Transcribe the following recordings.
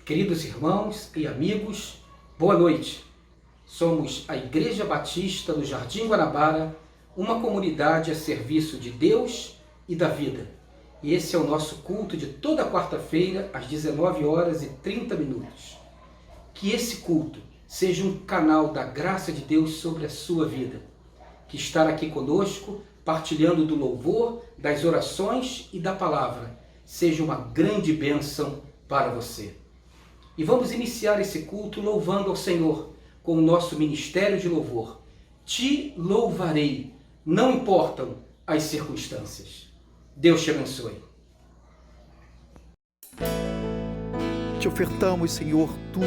Queridos irmãos e amigos, boa noite. Somos a Igreja Batista do Jardim Guanabara, uma comunidade a serviço de Deus e da vida. E esse é o nosso culto de toda quarta-feira, às 19h30. Que esse culto seja um canal da graça de Deus sobre a sua vida. Que estar aqui conosco, partilhando do louvor, das orações e da palavra, seja uma grande bênção para você. E vamos iniciar esse culto louvando ao Senhor com o nosso ministério de louvor. Te louvarei, não importam as circunstâncias. Deus te abençoe. Te ofertamos, Senhor, tudo.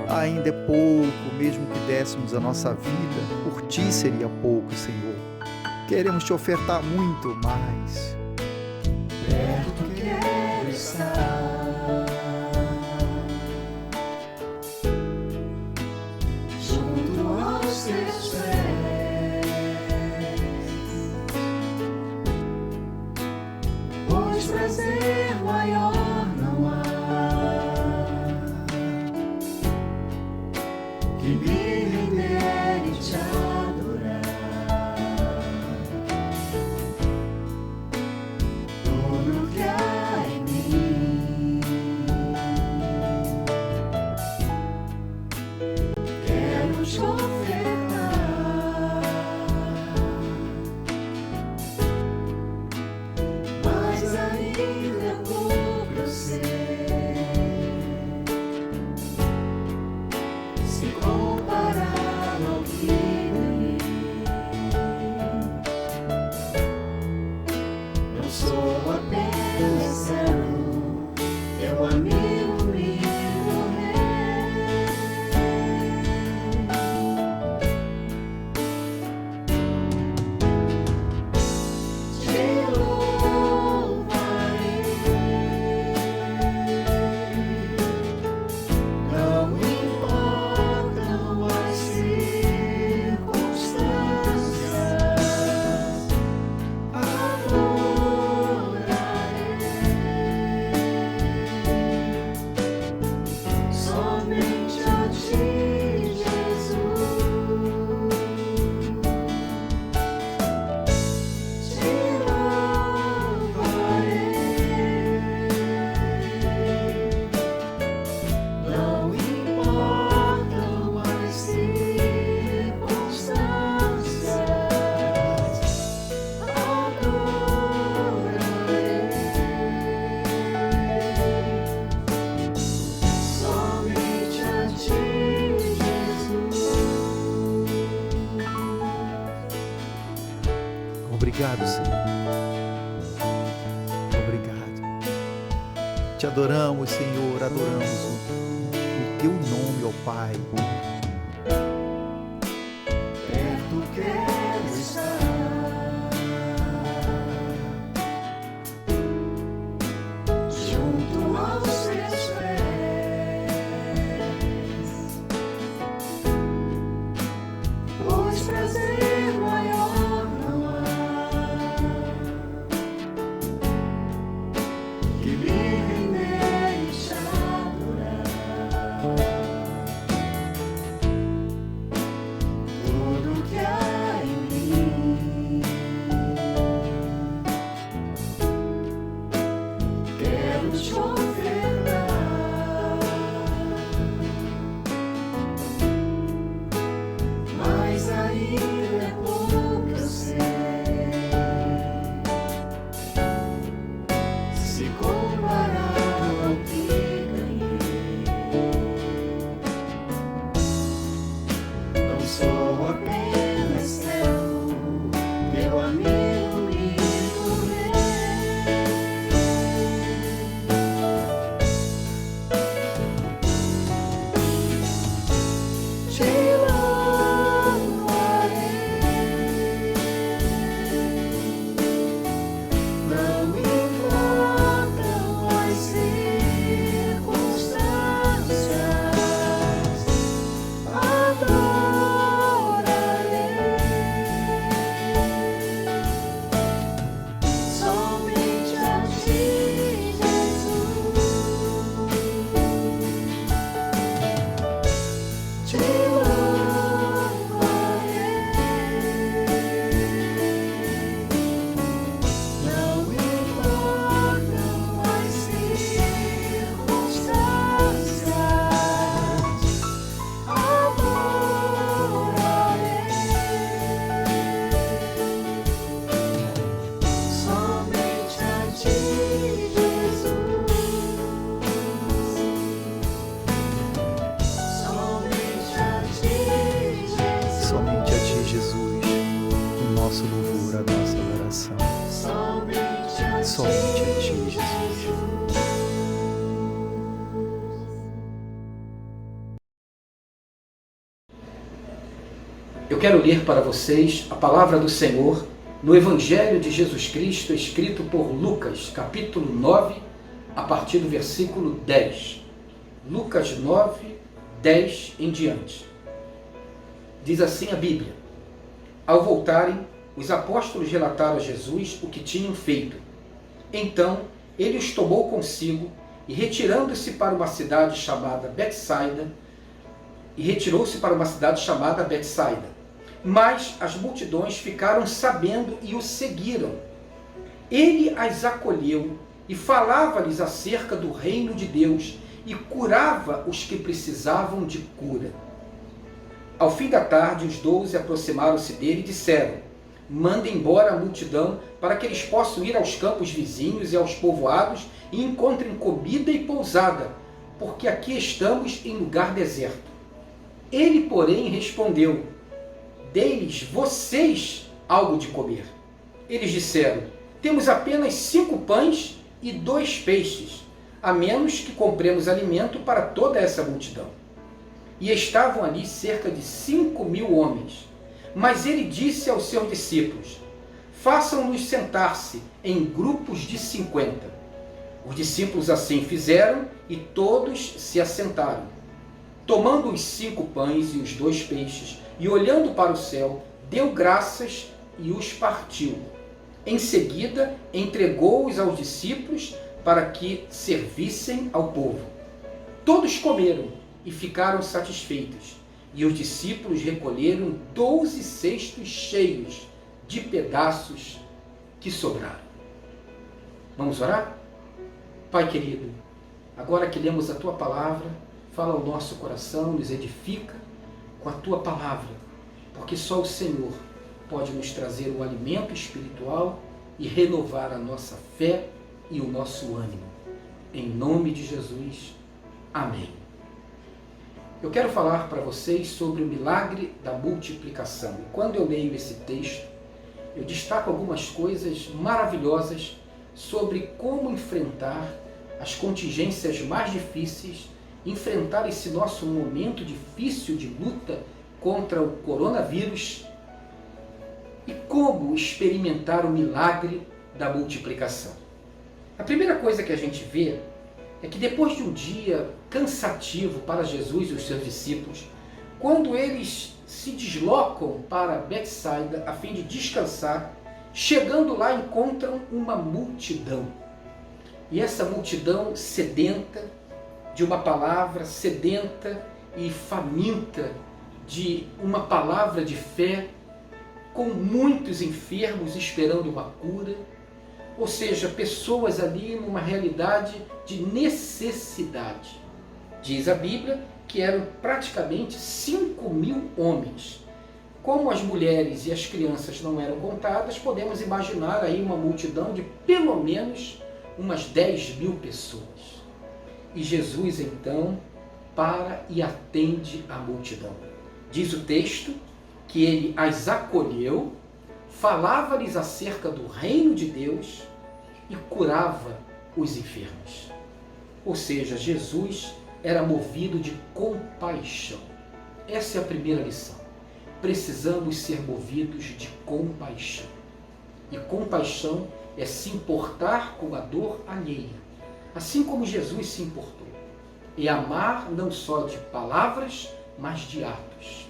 Ainda é pouco, mesmo que dessemos a nossa vida, por Ti seria pouco, Senhor. Queremos Te ofertar muito mais. Perto quero estar, junto aos Teus pés, pois prazer maior não há que me render e Te adorar. Tudo que há em mim quero Te ofertar, mas ainda é pouco eu sei. Se comparado ao que ganhei, não sou apenas servo, Teu amigo me tornei. Te louvarei, não importam as circunstâncias, somente a Ti, Jesus. Te louvarei, não importam as circunstâncias, somente a Ti, Jesus. Obrigado, Senhor. Obrigado. Te adoramos, Senhor, adoramos o Teu nome, ó Pai. Perto quero estar, junto aos Teus pés, pois prazer maior não há que me render e Te adorar. Tudo que há em mim quero Te ofertar, mas ainda é pouco eu sei. Se comparado ao que ganhei, não sou apenas Teu amigo me tornei. Te louvarei, nosso louvor, a nossa adoração. Somente a Ti, Jesus. Eu quero ler para vocês a palavra do Senhor no Evangelho de Jesus Cristo, escrito por Lucas, capítulo 9, a partir do versículo 10. Lucas 9, 10 em diante. Diz assim a Bíblia: Ao voltarem, os apóstolos relataram a Jesus o que tinham feito. Então, ele os tomou consigo e, retirando-se para uma cidade chamada Betsaida, retirou-se para uma cidade chamada Betsaida. Mas as multidões ficaram sabendo e o seguiram. Ele as acolheu e falava-lhes acerca do reino de Deus e curava os que precisavam de cura. Ao fim da tarde, os 12 aproximaram-se dele e disseram: Manda embora a multidão para que eles possam ir aos campos vizinhos e aos povoados e encontrem comida e pousada, porque aqui estamos em lugar deserto. Ele, porém, respondeu: Dê-lhes vocês algo de comer. Eles disseram: Temos apenas 5 pães e 2 peixes, a menos que compremos alimento para toda essa multidão. E estavam ali cerca de 5.000 homens. Mas ele disse aos seus discípulos: Façam-nos sentar-se em grupos de 50. Os discípulos assim fizeram e todos se assentaram. Tomando os 5 pães e os 2 peixes, e olhando para o céu, deu graças e os partiu. Em seguida, entregou-os aos discípulos para que servissem ao povo. Todos comeram e ficaram satisfeitos, e os discípulos recolheram 12 cestos cheios de pedaços que sobraram. Vamos orar? Pai querido, agora que lemos a Tua palavra, fala ao nosso coração, nos edifica com a Tua palavra, porque só o Senhor pode nos trazer o alimento espiritual e renovar a nossa fé e o nosso ânimo. Em nome de Jesus, amém. Eu quero falar para vocês sobre o milagre da multiplicação. E quando eu leio esse texto, eu destaco algumas coisas maravilhosas sobre como enfrentar as contingências mais difíceis, enfrentar esse nosso momento difícil de luta contra o coronavírus e como experimentar o milagre da multiplicação. A primeira coisa que a gente vê é que depois de um dia cansativo para Jesus e os seus discípulos, quando eles se deslocam para Betsaida a fim de descansar, chegando lá encontram uma multidão. E essa multidão sedenta de uma palavra, sedenta e faminta de uma palavra de fé, com muitos enfermos esperando uma cura, ou seja, pessoas ali numa realidade de necessidade. Diz a Bíblia que eram praticamente 5.000 homens. Como as mulheres e as crianças não eram contadas, podemos imaginar aí uma multidão de pelo menos umas 10.000 pessoas. E Jesus então para e atende a multidão. Diz o texto que ele as acolheu, falava-lhes acerca do reino de Deus e curava os enfermos. Ou seja, Jesus era movido de compaixão. Essa é a primeira lição. Precisamos ser movidos de compaixão. E compaixão é se importar com a dor alheia, assim como Jesus se importou. É amar não só de palavras, mas de atos.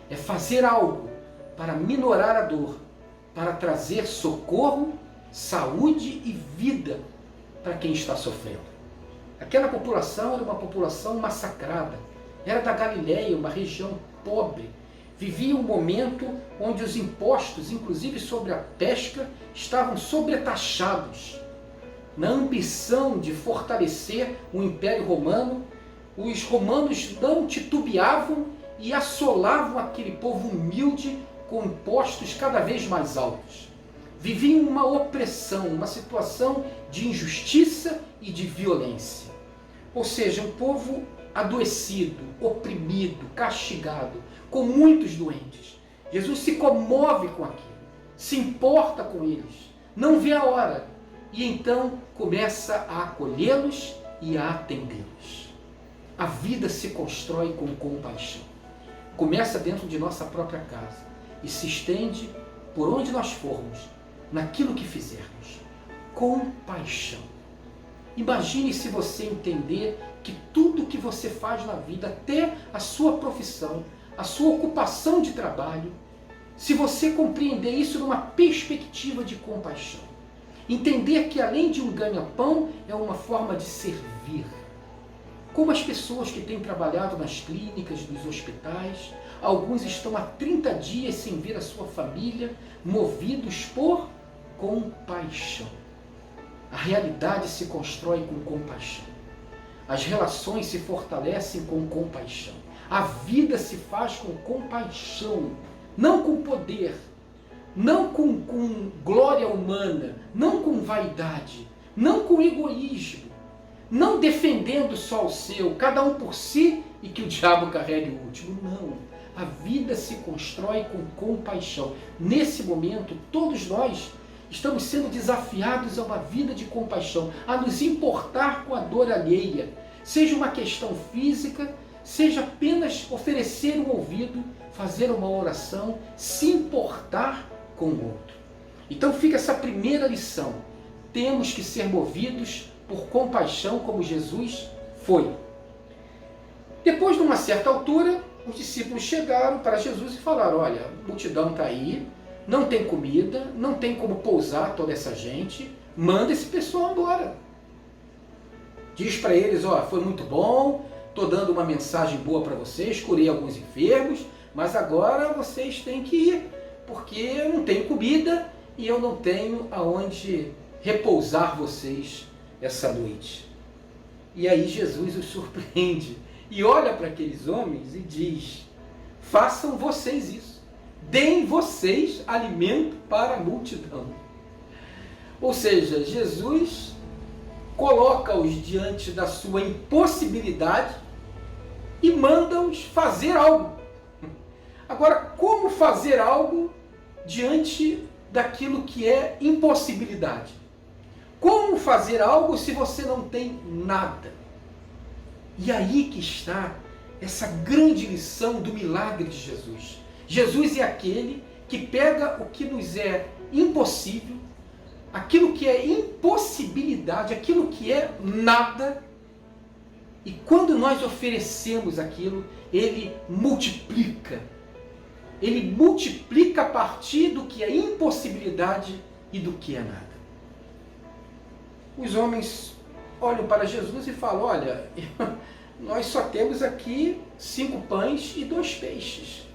É fazer algo para minorar a dor, para trazer socorro, saúde e vida para quem está sofrendo. Aquela população era uma população massacrada. Era da Galileia, uma região pobre. Vivia um momento onde os impostos, inclusive sobre a pesca, estavam sobretaxados. Na ambição de fortalecer o Império Romano, os romanos não titubeavam e assolavam aquele povo humilde com impostos cada vez mais altos. Viviam uma opressão, uma situação de injustiça e de violência. Ou seja, um povo adoecido, oprimido, castigado, com muitos doentes. Jesus se comove com aquilo. se importa com eles, não vê a hora, e então começa a acolhê-los e a atendê-los. A vida se constrói com compaixão. Começa dentro de nossa própria casa e se estende por onde nós formos, naquilo que fizermos. Compaixão. Imagine se você entender que tudo que você faz na vida, até a sua profissão, a sua ocupação de trabalho, se você compreender isso numa perspectiva de compaixão. Entender que além de um ganha-pão, é uma forma de servir. Como as pessoas que têm trabalhado nas clínicas, nos hospitais, alguns estão há 30 dias sem ver a sua família, movidos por compaixão. A realidade se constrói com compaixão. As relações se fortalecem com compaixão. A vida se faz com compaixão, não com poder, não com glória humana, não com vaidade, não com egoísmo, não defendendo só o seu, cada um por si e que o diabo carregue o último. Não. A vida se constrói com compaixão. Nesse momento, todos nós estamos sendo desafiados a uma vida de compaixão, a nos importar com a dor alheia, seja uma questão física, seja apenas oferecer um ouvido, fazer uma oração, se importar com o outro. Então fica essa primeira lição. Temos que ser movidos por compaixão como Jesus foi. Depois, de uma certa altura, os discípulos chegaram para Jesus e falaram: olha, a multidão está aí, não tem comida, não tem como pousar toda essa gente, manda esse pessoal embora. Diz para eles: ó, foi muito bom, estou dando uma mensagem boa para vocês, curei alguns enfermos, mas agora vocês têm que ir, porque eu não tenho comida e eu não tenho aonde repousar vocês essa noite. E aí Jesus os surpreende e olha para aqueles homens e diz: façam vocês isso, deem vocês alimento para a multidão. Ou seja, Jesus coloca-os diante da sua impossibilidade e manda-os fazer algo. Agora, como fazer algo diante daquilo que é impossibilidade? Como fazer algo se você não tem nada? E aí que está essa grande lição do milagre de Jesus. Jesus é aquele que pega o que nos é impossível, aquilo que é impossibilidade, aquilo que é nada, e quando nós oferecemos aquilo, Ele multiplica. Ele multiplica a partir do que é impossibilidade e do que é nada. Os homens olham para Jesus e falam: olha, nós só temos aqui 5 pães e 2 peixes.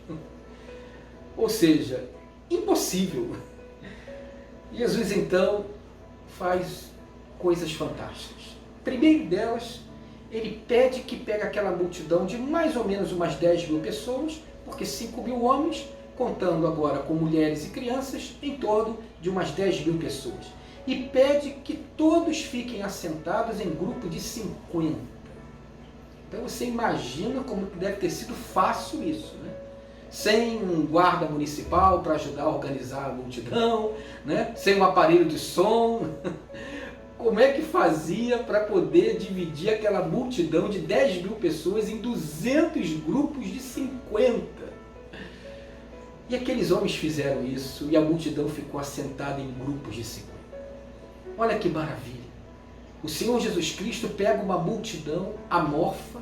Ou seja, impossível. Jesus então faz coisas fantásticas. Primeiro delas, ele pede que pegue aquela multidão de mais ou menos umas 10.000 pessoas, porque 5.000 homens, contando agora com mulheres e crianças, em torno de umas 10.000 pessoas. E pede que todos fiquem assentados em grupo de 50. Então você imagina como deve ter sido fácil isso, né? Sem um guarda municipal para ajudar a organizar a multidão, né? Sem um aparelho de som. Como é que fazia para poder dividir aquela multidão de 10.000 pessoas em 200 grupos de 50? E aqueles homens fizeram isso e a multidão ficou assentada em grupos de 50. Olha que maravilha! O Senhor Jesus Cristo pega uma multidão amorfa,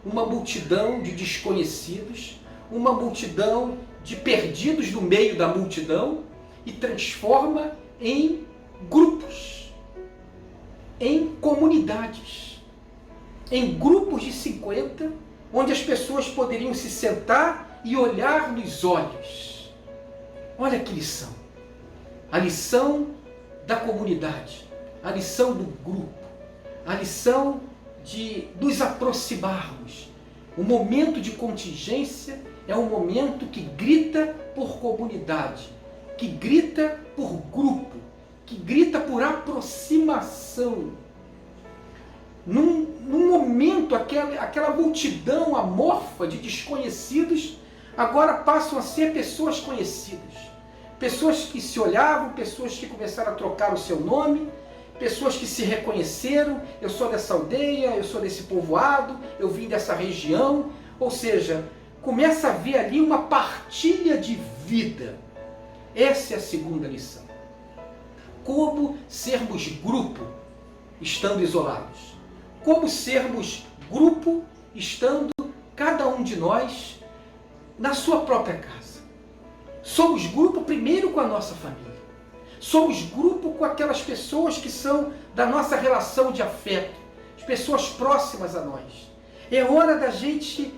uma multidão de desconhecidos, uma multidão de perdidos no meio da multidão e transforma em grupos, em comunidades, em grupos de 50, onde as pessoas poderiam se sentar e olhar nos olhos. Olha que lição! A lição da comunidade, a lição do grupo, a lição de nos aproximarmos. O momento de contingência é um momento que grita por comunidade, que grita por grupo, que grita por aproximação. Num momento, aquela multidão amorfa de desconhecidos agora passam a ser pessoas conhecidas. pessoas que se olhavam, pessoas que começaram a trocar o seu nome, pessoas que se reconheceram, eu sou dessa aldeia, eu sou desse povoado, eu vim dessa região, ou seja, começa a haver ali uma partilha de vida. Essa é a segunda lição. Como sermos grupo estando isolados? Como sermos grupo estando cada um de nós na sua própria casa? Somos grupo primeiro com a nossa família. Somos grupo com aquelas pessoas que são da nossa relação de afeto, as pessoas próximas a nós. É hora da gente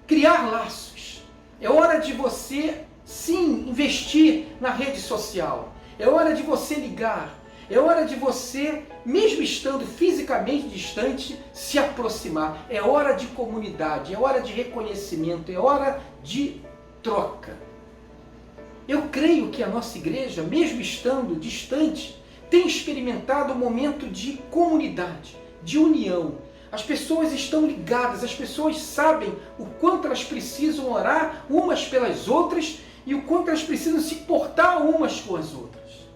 criar laços. É hora de você, sim, investir na rede social. É hora de você ligar. É hora de você, mesmo estando fisicamente distante, se aproximar. É hora de comunidade, é hora de reconhecimento, é hora de troca. Eu creio que a nossa igreja, mesmo estando distante, tem experimentado um momento de comunidade, de união. As pessoas estão ligadas, as pessoas sabem o quanto elas precisam orar umas pelas outras e o quanto elas precisam se portar umas com as outras.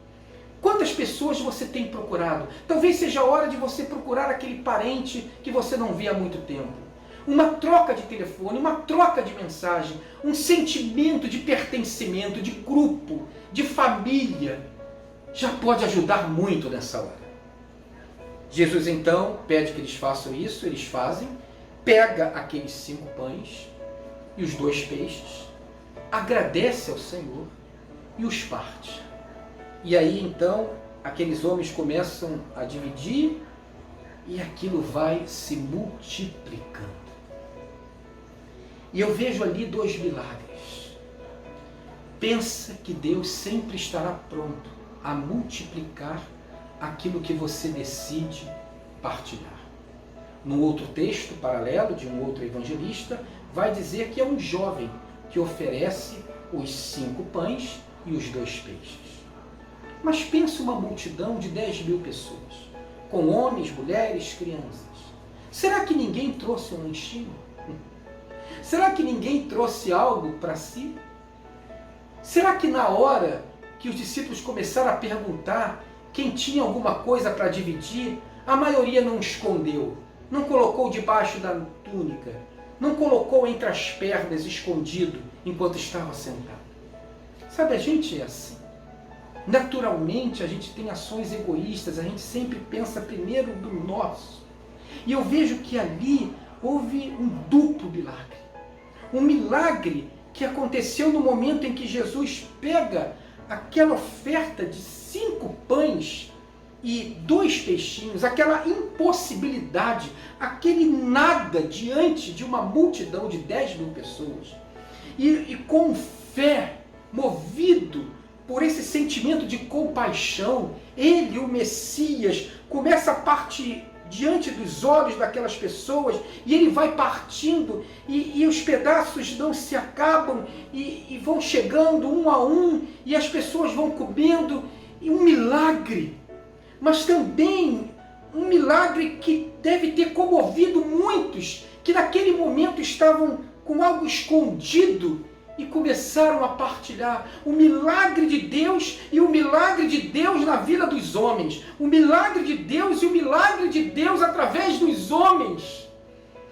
Quantas pessoas você tem procurado? Talvez seja a hora de você procurar aquele parente que você não vê há muito tempo. Uma troca de telefone, uma troca de mensagem, um sentimento de pertencimento, de grupo, de família, já pode ajudar muito nessa hora. Jesus então pede que eles façam isso, eles fazem, pega aqueles 5 pães e os 2 peixes, agradece ao Senhor e os parte. E aí então aqueles homens começam a dividir e aquilo vai se multiplicando. E eu vejo ali 2 milagres. Pensa que Deus sempre estará pronto a multiplicar aquilo que você decide partilhar. No outro texto paralelo de um outro evangelista, vai dizer que é um jovem que oferece os 5 pães e os 2 peixes. Mas pensa uma multidão de 10.000 pessoas, com homens, mulheres, crianças. Será que ninguém trouxe um lanchinho? Será que ninguém trouxe algo para si? Será que na hora que os discípulos começaram a perguntar quem tinha alguma coisa para dividir, a maioria não escondeu, não colocou debaixo da túnica, não colocou entre as pernas escondido enquanto estava sentado? Sabe, a gente é assim. Naturalmente a gente tem ações egoístas, a gente sempre pensa primeiro do nosso. E eu vejo que ali houve um duplo milagre. Um milagre que aconteceu no momento em que Jesus pega aquela oferta de 5 pães e 2 peixinhos, aquela impossibilidade, aquele nada diante de uma multidão de 10.000 pessoas. E com fé, movido por esse sentimento de compaixão, ele, o Messias, começa a partir diante dos olhos daquelas pessoas, e ele vai partindo, e os pedaços não se acabam, e vão chegando um a um, e as pessoas vão comendo, e um milagre, mas também um milagre que deve ter comovido muitos, que naquele momento estavam com algo escondido, e começaram a partilhar o milagre de Deus e o milagre de Deus na vida dos homens. O milagre de Deus e o milagre de Deus através dos homens.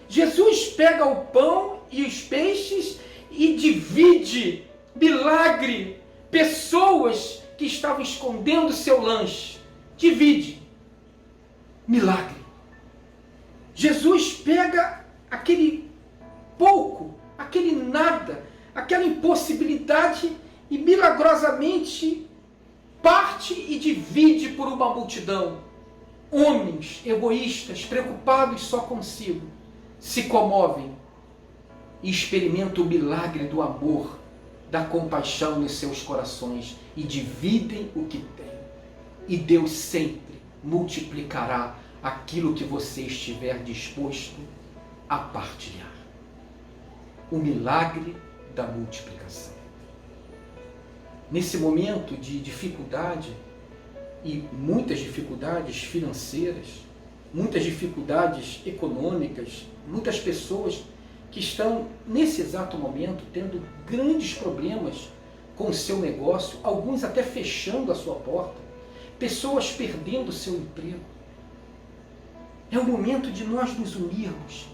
Jesus pega o pão e os peixes e divide. Milagre. Pessoas que estavam escondendo seu lanche. Divide. Milagre. Jesus pega aquele pouco, aquele nada, aquela impossibilidade e milagrosamente parte e divide por uma multidão. Homens egoístas, preocupados só consigo, se comovem e experimentam o milagre do amor, da compaixão nos seus corações e dividem o que têm. E Deus sempre multiplicará aquilo que você estiver disposto a partilhar. O milagre da multiplicação. Nesse momento de dificuldade, e muitas dificuldades financeiras, muitas dificuldades econômicas, muitas pessoas que estão nesse exato momento tendo grandes problemas com o seu negócio, alguns até fechando a sua porta, pessoas perdendo o seu emprego. É o momento de nós nos unirmos.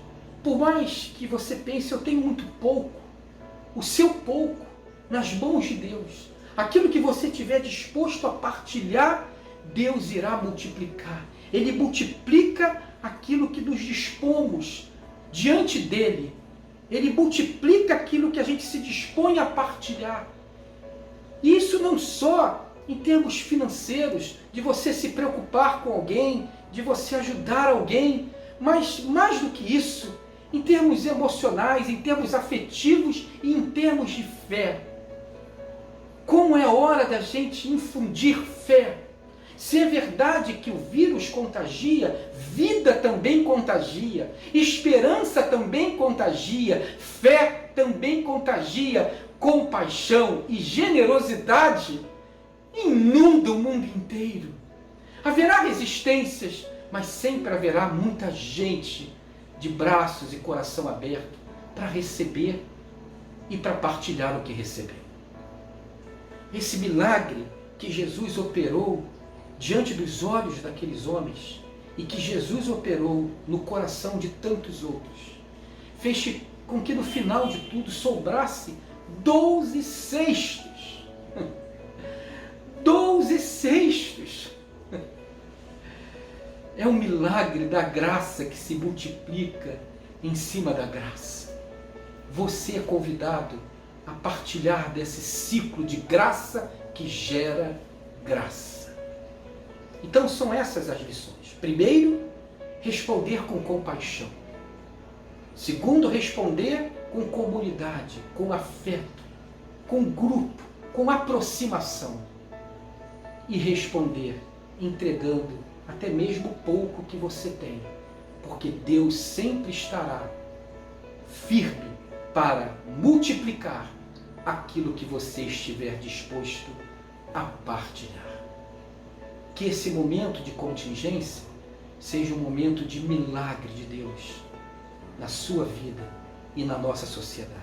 Por mais que você pense, eu tenho muito pouco, o seu pouco nas mãos de Deus, aquilo que você estiver disposto a partilhar, Deus irá multiplicar. Ele multiplica aquilo que nos dispomos diante dele. Ele multiplica aquilo que a gente se dispõe a partilhar. E isso não só em termos financeiros, de você se preocupar com alguém, de você ajudar alguém, mas mais do que isso, em termos emocionais, em termos afetivos e em termos de fé. Como é hora da gente infundir fé. Se é verdade que o vírus contagia, vida também contagia, esperança também contagia, fé também contagia, compaixão e generosidade inunda o mundo inteiro. Haverá resistências, mas sempre haverá muita gente de braços e coração aberto para receber e para partilhar o que recebeu. Esse milagre que Jesus operou diante dos olhos daqueles homens e que Jesus operou no coração de tantos outros, fez com que no final de tudo sobrasse 12 cestos. 12 cestos. É um milagre da graça que se multiplica em cima da graça. Você é convidado a partilhar desse ciclo de graça que gera graça. Então são essas as lições. Primeiro, responder com compaixão. Segundo, responder com comunidade, com afeto, com grupo, com aproximação. E responder entregando até mesmo o pouco que você tem, porque Deus sempre estará firme para multiplicar aquilo que você estiver disposto a partilhar. Que esse momento de contingência seja um momento de milagre de Deus na sua vida e na nossa sociedade.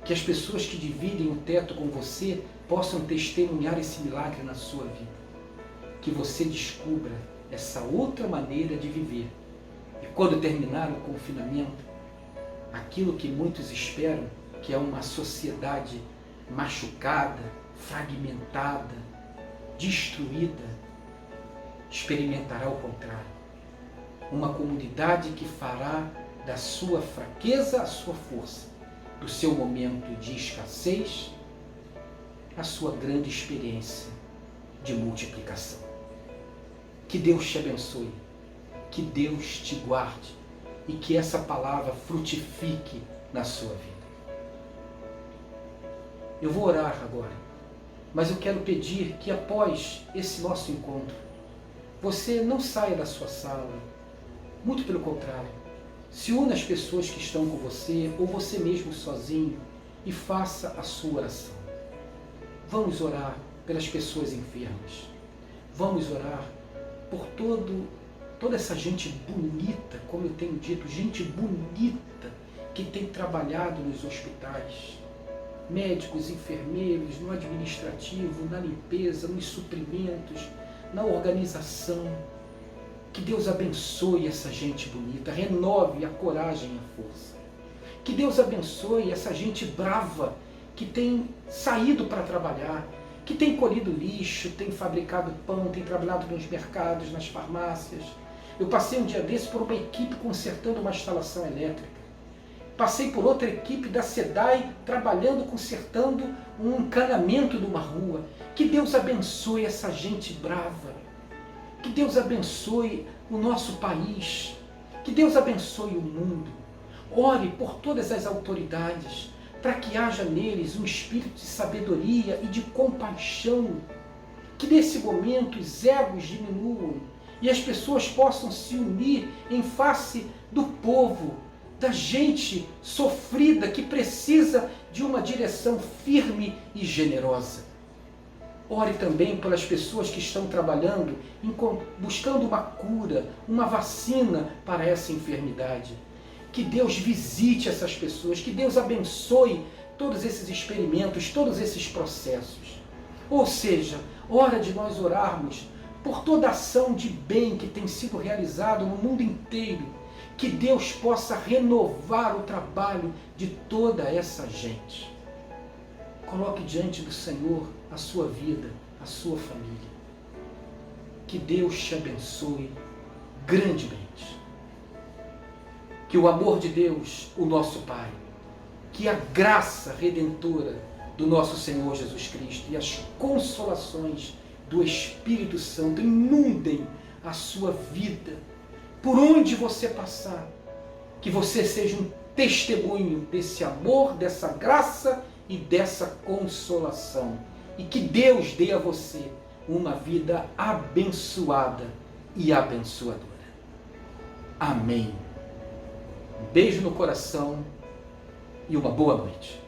Que as pessoas que dividem o teto com você possam testemunhar esse milagre na sua vida. Que você descubra essa outra maneira de viver. E quando terminar o confinamento, aquilo que muitos esperam, que é uma sociedade machucada, fragmentada, destruída, experimentará o contrário. Uma comunidade que fará da sua fraqueza a sua força, do seu momento de escassez a sua grande experiência de multiplicação. Que Deus te abençoe, que Deus te guarde e que essa palavra frutifique na sua vida. Eu vou orar agora, mas eu quero pedir que após esse nosso encontro, você não saia da sua sala, muito pelo contrário, se una às pessoas que estão com você ou você mesmo sozinho e faça a sua oração. Vamos orar pelas pessoas enfermas. Vamos orar por toda essa gente bonita, como eu tenho dito, gente bonita que tem trabalhado nos hospitais. Médicos, enfermeiros, no administrativo, na limpeza, nos suprimentos, na organização. Que Deus abençoe essa gente bonita, renove a coragem e a força. Que Deus abençoe essa gente brava que tem saído para trabalhar, que tem colhido lixo, tem fabricado pão, tem trabalhado nos mercados, nas farmácias. Eu passei um dia desse por uma equipe consertando uma instalação elétrica. Passei por outra equipe da SEDAI trabalhando, consertando um encanamento de uma rua. Que Deus abençoe essa gente brava. Que Deus abençoe o nosso país. Que Deus abençoe o mundo. Ore por todas as autoridades, para que haja neles um espírito de sabedoria e de compaixão. Que nesse momento os egos diminuam e as pessoas possam se unir em face do povo, da gente sofrida que precisa de uma direção firme e generosa. Ore também pelas pessoas que estão trabalhando, buscando uma cura, uma vacina para essa enfermidade. Que Deus visite essas pessoas, que Deus abençoe todos esses experimentos, todos esses processos. Ou seja, hora de nós orarmos por toda ação de bem que tem sido realizada no mundo inteiro, que Deus possa renovar o trabalho de toda essa gente. Coloque diante do Senhor a sua vida, a sua família. Que Deus te abençoe grandemente. Que o amor de Deus, o nosso Pai, que a graça redentora do nosso Senhor Jesus Cristo e as consolações do Espírito Santo inundem a sua vida, por onde você passar, que você seja um testemunho desse amor, dessa graça e dessa consolação, e que Deus dê a você uma vida abençoada e abençoadora. Amém. Um beijo no coração e uma boa noite.